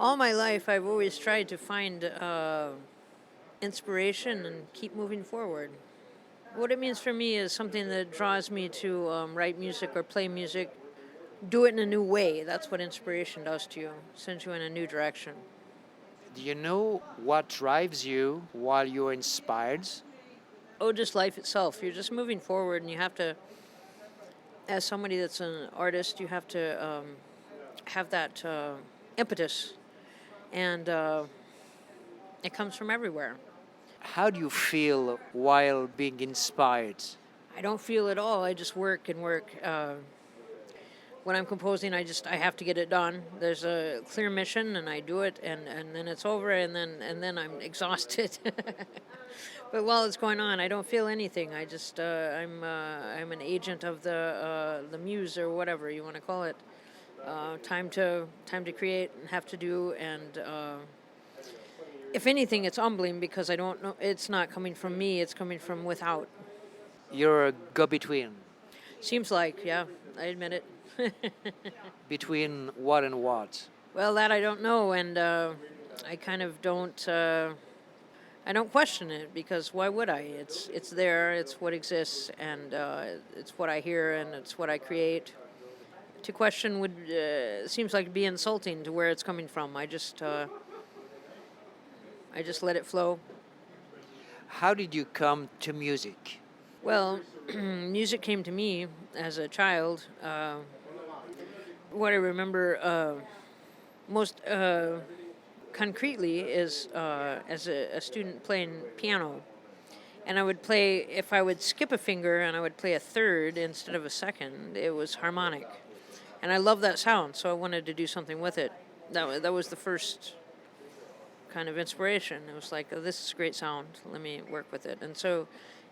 All my life, I've always tried to find inspiration and keep moving forward. What it means for me is something that draws me to write music or play music, do it in a new way. That's what inspiration does to you, sends you in a new direction. Do you know what drives you while you're inspired? Oh, just life itself. You're just moving forward, and you have to, as somebody that's an artist, you have to have that impetus, and it comes from everywhere. How do you feel while being inspired? I don't feel it all. I just work and work. When I'm composing, I have to get it done. There's a clear mission, and I do it, and then it's over, and then I'm exhausted. But while it's going on, I don't feel anything. I'm an agent of the muse or whatever you want to call it. Time to create and have to do, and if anything, it's humbling because I don't know. It's not coming from me. It's coming from without. You're a go-between. Seems like, yeah, I admit it. Between what and what? Well, that I don't know, and I kind of don't. I don't question it because why would I? It's there. It's what exists, and it's what I hear, and it's what I create. To question would seems like be insulting to where it's coming from. I just let it flow. How did you come to music? Well, music came to me as a child. What I remember most concretely is as a student playing piano. And I would play, if I would skip a finger and I would play a third instead of a second, it was harmonic. And I love that sound, so I wanted to do something with it. That was the first kind of inspiration. It was like, oh, this is a great sound, let me work with it. And so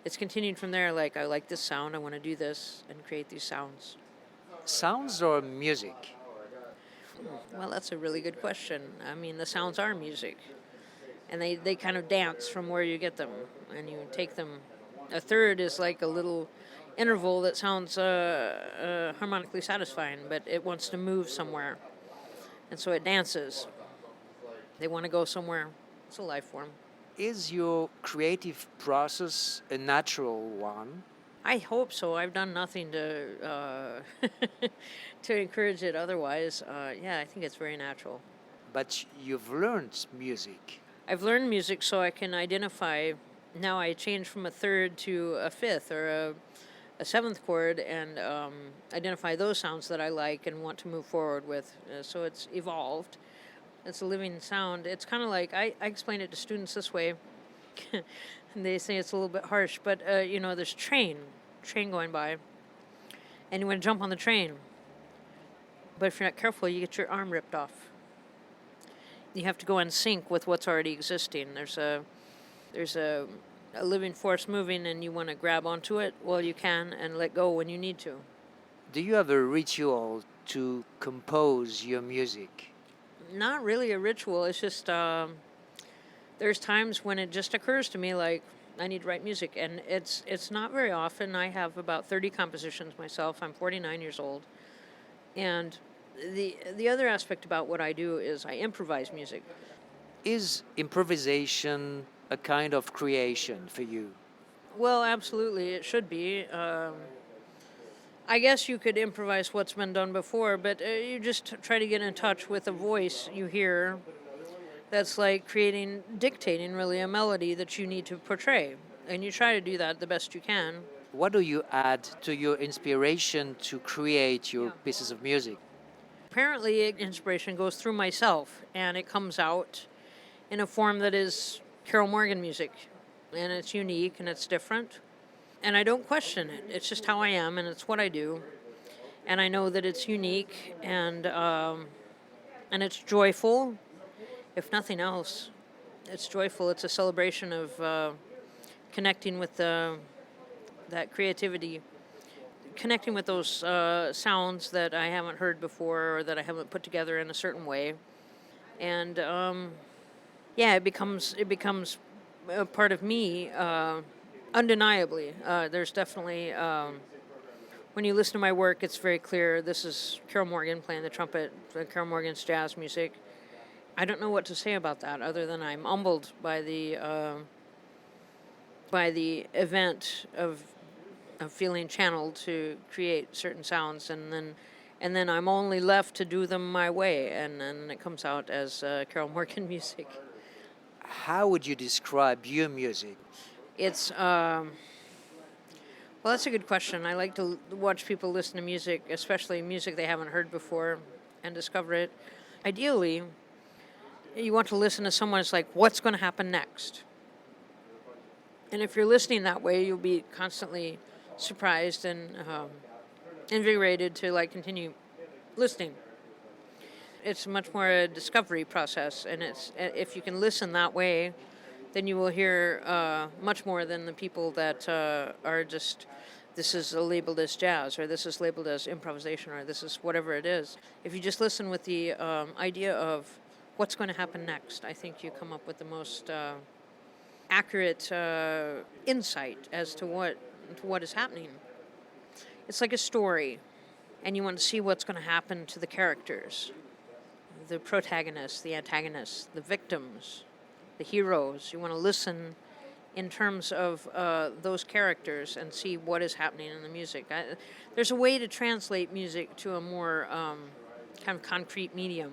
it's continued from there, like, I like this sound, I want to do this and create these sounds. Sounds or music? Well, that's a really good question. I mean, the sounds are music, and they kind of dance from where you get them, and you take them. A third is like a little interval that sounds harmonically satisfying, but it wants to move somewhere, and so it dances. They want to go somewhere. It's a life form. Is your creative process a natural one? I hope so. I've done nothing to to encourage it otherwise. Yeah, I think it's very natural. But you've learned music. I've learned music so I can identify. Now I change from a third to a fifth or a seventh chord and identify those sounds that I like and want to move forward with. So it's evolved. It's a living sound. It's kind of like I explain it to students this way. They say it's a little bit harsh, but there's train going by, and you want to jump on the train. But if you're not careful, you get your arm ripped off. You have to go in sync with what's already existing. There's a living force moving, and you want to grab onto it while you can and let go when you need to. Do you have a ritual to compose your music? Not really a ritual. It's just there's times when it just occurs to me like I need to write music, and it's not very often. I have about 30 compositions myself. I'm 49 years old, and the other aspect about what I do is I improvise music. Is improvisation a kind of creation for you? Well, absolutely, it should be. I guess you could improvise what's been done before, but you just try to get in touch with a voice you hear that's like dictating really a melody that you need to portray. And you try to do that the best you can. What do you add to your inspiration to create your pieces of music? Apparently, inspiration goes through myself and it comes out in a form that is Carol Morgan music. And it's unique and it's different. And I don't question it. It's just how I am and it's what I do. And I know that it's unique and it's joyful. If nothing else, it's joyful. It's a celebration of connecting with that creativity, connecting with those sounds that I haven't heard before or that I haven't put together in a certain way, and yeah, it becomes a part of me, undeniably. There's definitely when you listen to my work, it's very clear. This is Carol Morgan playing the trumpet. Carol Morgan's jazz music. I don't know what to say about that other than I'm humbled by the event of feeling channeled to create certain sounds, and then I'm only left to do them my way, and then it comes out as Carol Morgan music. How would you describe your music? It's well, that's a good question. I like to watch people listen to music, especially music they haven't heard before, and discover it. Ideally, you want to listen to someone. It's like, what's going to happen next? And if you're listening that way, you'll be constantly surprised and invigorated to like continue listening. It's much more a discovery process, and it's if you can listen that way, then you will hear much more than the people that are just, this is labeled as jazz, or this is labeled as improvisation, or this is whatever it is. If you just listen with the idea of what's going to happen next, I think you come up with the most accurate insight as to what is happening. It's like a story, and you want to see what's going to happen to the characters, the protagonists, the antagonists, the victims, the heroes. You want to listen in terms of those characters and see what is happening in the music. There's a way to translate music to a more kind of concrete medium.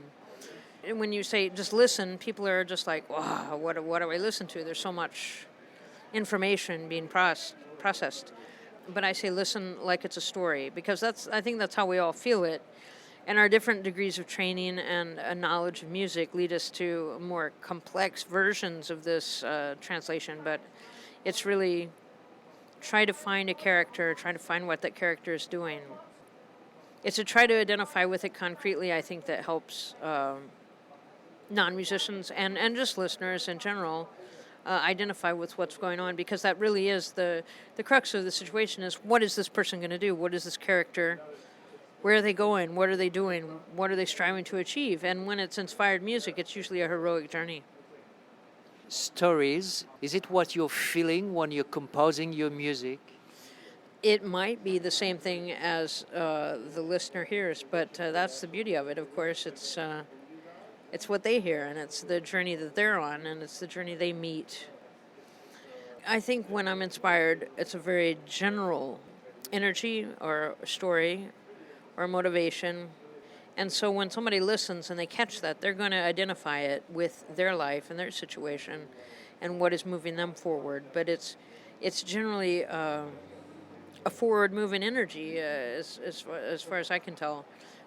And when you say just listen, people are just like, wow, what do I listen to? There's so much information being processed. But I say listen like it's a story, because I think that's how we all feel it. And our different degrees of training and a knowledge of music lead us to more complex versions of this translation. But it's really try to find a character, try to find what that character is doing. It's to try to identify with it concretely, I think, that helps non-musicians and just listeners in general identify with what's going on, because that really is the crux of the situation is, what is this person going to do? What is this character? Where are they going? What are they doing? What are they striving to achieve? And when it's inspired music, it's usually a heroic journey. Stories, is it what you're feeling when you're composing your music? It might be the same thing as the listener hears, but that's the beauty of it. Of course, it's what they hear, and it's the journey that they're on, and it's the journey they meet. I think when I'm inspired, it's a very general energy or story or motivation. And so when somebody listens and they catch that, they're going to identify it with their life and their situation and what is moving them forward. But it's generally a forward-moving energy, as far as I can tell.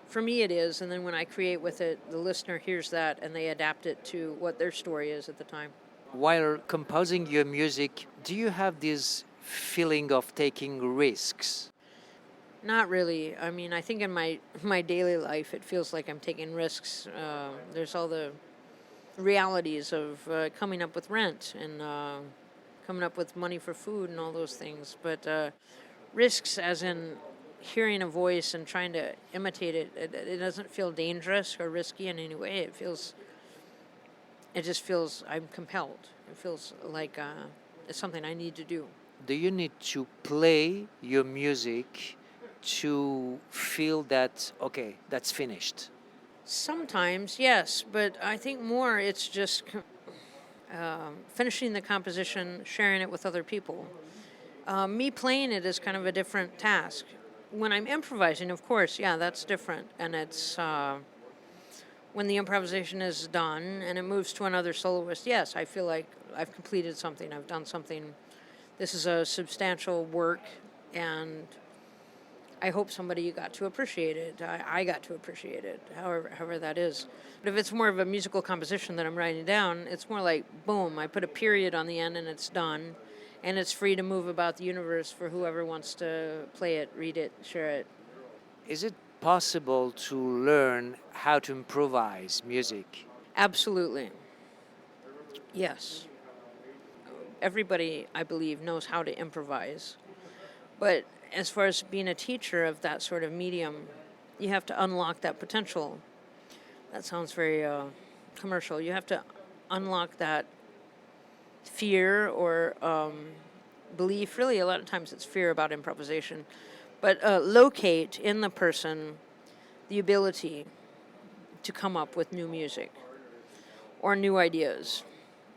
For me, it is, and then when I create with it, the listener hears that and they adapt it to what their story is at the time. While composing your music, do you have this feeling of taking risks? Not really. I mean, I think in my daily life, it feels like I'm taking risks. There's all the realities of coming up with rent and coming up with money for food and all those things. But risks as in hearing a voice and trying to imitate it, it doesn't feel dangerous or risky in any way. It just feels I'm compelled. It feels like it's something I need to do. Do you need to play your music to feel that, okay, that's finished? Sometimes, yes, but I think more it's just finishing the composition, sharing it with other people. Me playing it is kind of a different task. When I'm improvising, of course, yeah, that's different. And it's when the improvisation is done and it moves to another soloist, yes, I feel like I've completed something, I've done something. This is a substantial work, and I hope somebody got to appreciate it. I got to appreciate it, however that is. But if it's more of a musical composition that I'm writing down, it's more like, boom, I put a period on the end and it's done. And it's free to move about the universe for whoever wants to play it, read it, share it. Is it possible to learn how to improvise music? Absolutely. Yes. Everybody, I believe, knows how to improvise. But as far as being a teacher of that sort of medium, you have to unlock that potential. That sounds very commercial. You have to unlock that fear or belief. Really, a lot of times it's fear about improvisation. But locate in the person the ability to come up with new music. or new ideas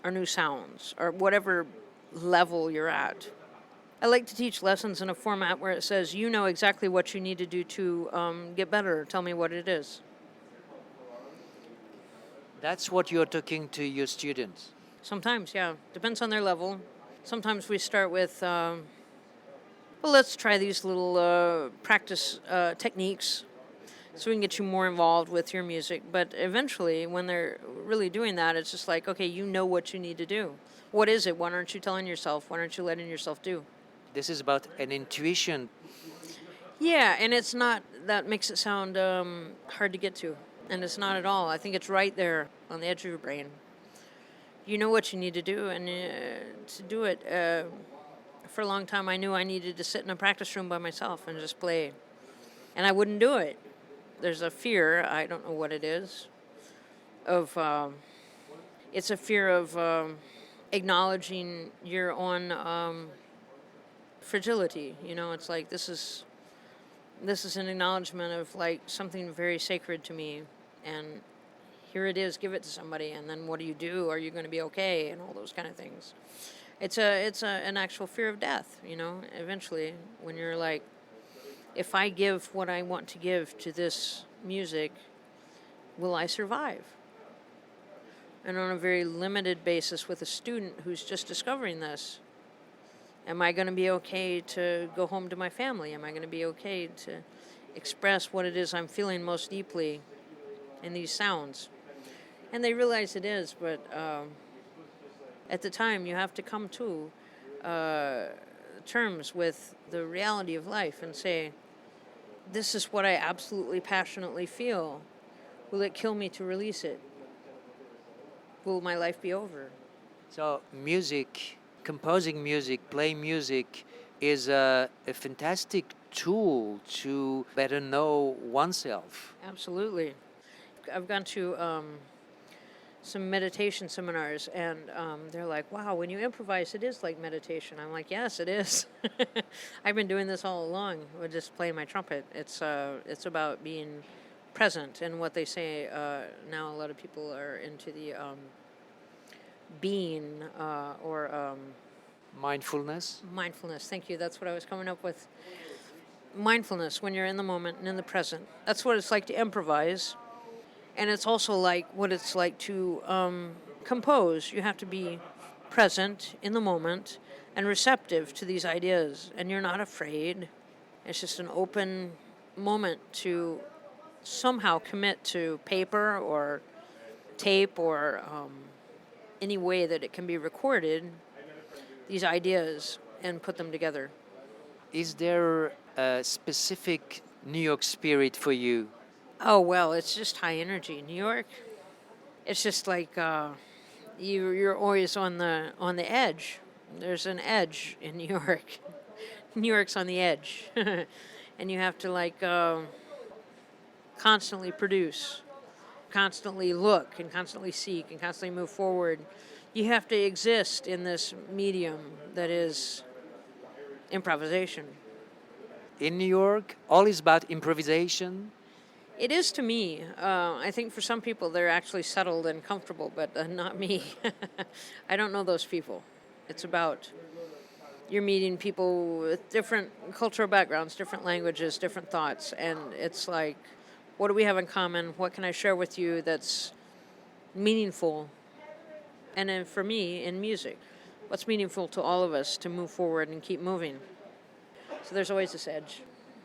or new sounds or whatever level you're at. I like to teach lessons in a format where it says, you know exactly what you need to do to get better. Tell me what it is. That's what you're talking to your students. Sometimes, yeah. Depends on their level. Sometimes we start with, well, let's try these little practice techniques so we can get you more involved with your music. But eventually, when they're really doing that, it's just like, okay, you know what you need to do. What is it? What aren't you telling yourself? What aren't you letting yourself do? This is about an intuition. Yeah, and it's not, that makes it sound hard to get to. And it's not at all. I think it's right there on the edge of your brain. You know what you need to do, and to do it, for a long time I knew I needed to sit in a practice room by myself and just play. And I wouldn't do it. There's a fear, I don't know what it is, of, it's a fear of acknowledging your own fragility. You know, it's like this is an acknowledgement of like something very sacred to me, and here it is, give it to somebody, and then what do you do? Are you going to be okay? And all those kind of things. It's an actual fear of death, you know, eventually, when you're like, if I give what I want to give to this music, will I survive? And on a very limited basis with a student who's just discovering this, am I going to be okay to go home to my family? Am I going to be okay to express what it is I'm feeling most deeply in these sounds? And they realize it is, but at the time you have to come to terms with the reality of life and say, this is what I absolutely passionately feel. Will it kill me to release it? Will my life be over? So music, composing music, playing music is a fantastic tool to better know oneself. Absolutely. I've gone to some meditation seminars, and they're like, wow, when you improvise, it is like meditation. I'm like, yes, it is. I've been doing this all along with just playing my trumpet. It's about being present, and what they say now, a lot of people are into the being or Mindfulness. mindfulness. Thank you. That's what I was coming up with. Mindfulness, when you're in the moment and in the present. That's what it's like to improvise. And it's also like what it's like to compose. You have to be present in the moment and receptive to these ideas. And you're not afraid. It's just an open moment to somehow commit to paper or tape or any way that it can be recorded, these ideas, and put them together. Is there a specific New York spirit for you? Oh, well, it's just high energy. New York, it's just like you're always on the edge. There's an edge in New York. New York's on the edge. And you have to like constantly produce, constantly look, and constantly seek, and constantly move forward. You have to exist in this medium that is improvisation. In New York, all is about improvisation. It is to me. I think for some people they're actually settled and comfortable, but not me. I don't know those people. It's about you're meeting people with different cultural backgrounds, different languages, different thoughts, and it's like, what do we have in common? What can I share with you that's meaningful? And then for me, in music, what's meaningful to all of us to move forward and keep moving? So there's always this edge.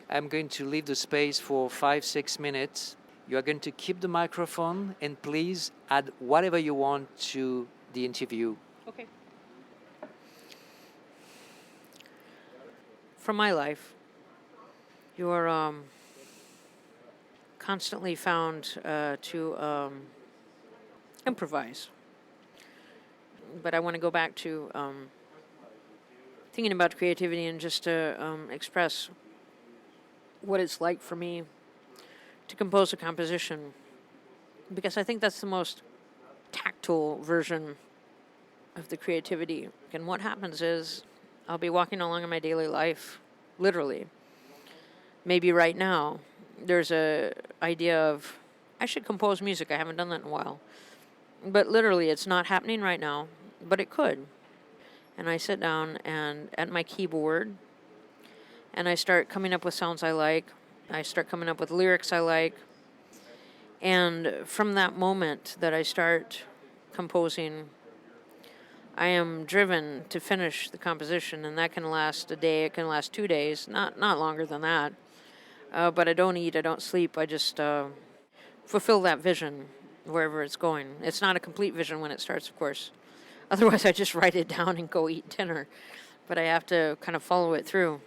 I'm going to leave the space for 5-6 minutes. You are going to keep the microphone and please add whatever you want to the interview. Okay. From my life, you're constantly found to improvise. But I want to go back to thinking about creativity and just to express what it's like for me to compose a composition, because I think that's the most tactile version of the creativity. And what happens is I'll be walking along in my daily life, literally. Maybe right now there's a idea of I should compose music. I haven't done that in a while. But literally, it's not happening right now, but it could. And I sit down and at my keyboard and I start coming up with sounds I like. I start coming up with lyrics I like. And from that moment that I start composing, I am driven to finish the composition, and that can last a day, it can last 2 days, not longer than that. But I don't eat, I don't sleep, I just fulfill that vision wherever it's going. It's not a complete vision when it starts, of course. Otherwise, I just write it down and go eat dinner. But I have to kind of follow it through.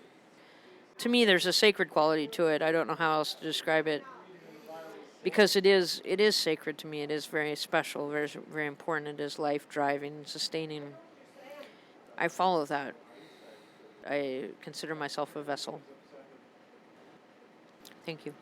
To me, there's a sacred quality to it. I don't know how else to describe it. Because it is sacred to me. It is very special, very, very important. It is life driving, sustaining. I follow that. I consider myself a vessel. Thank you.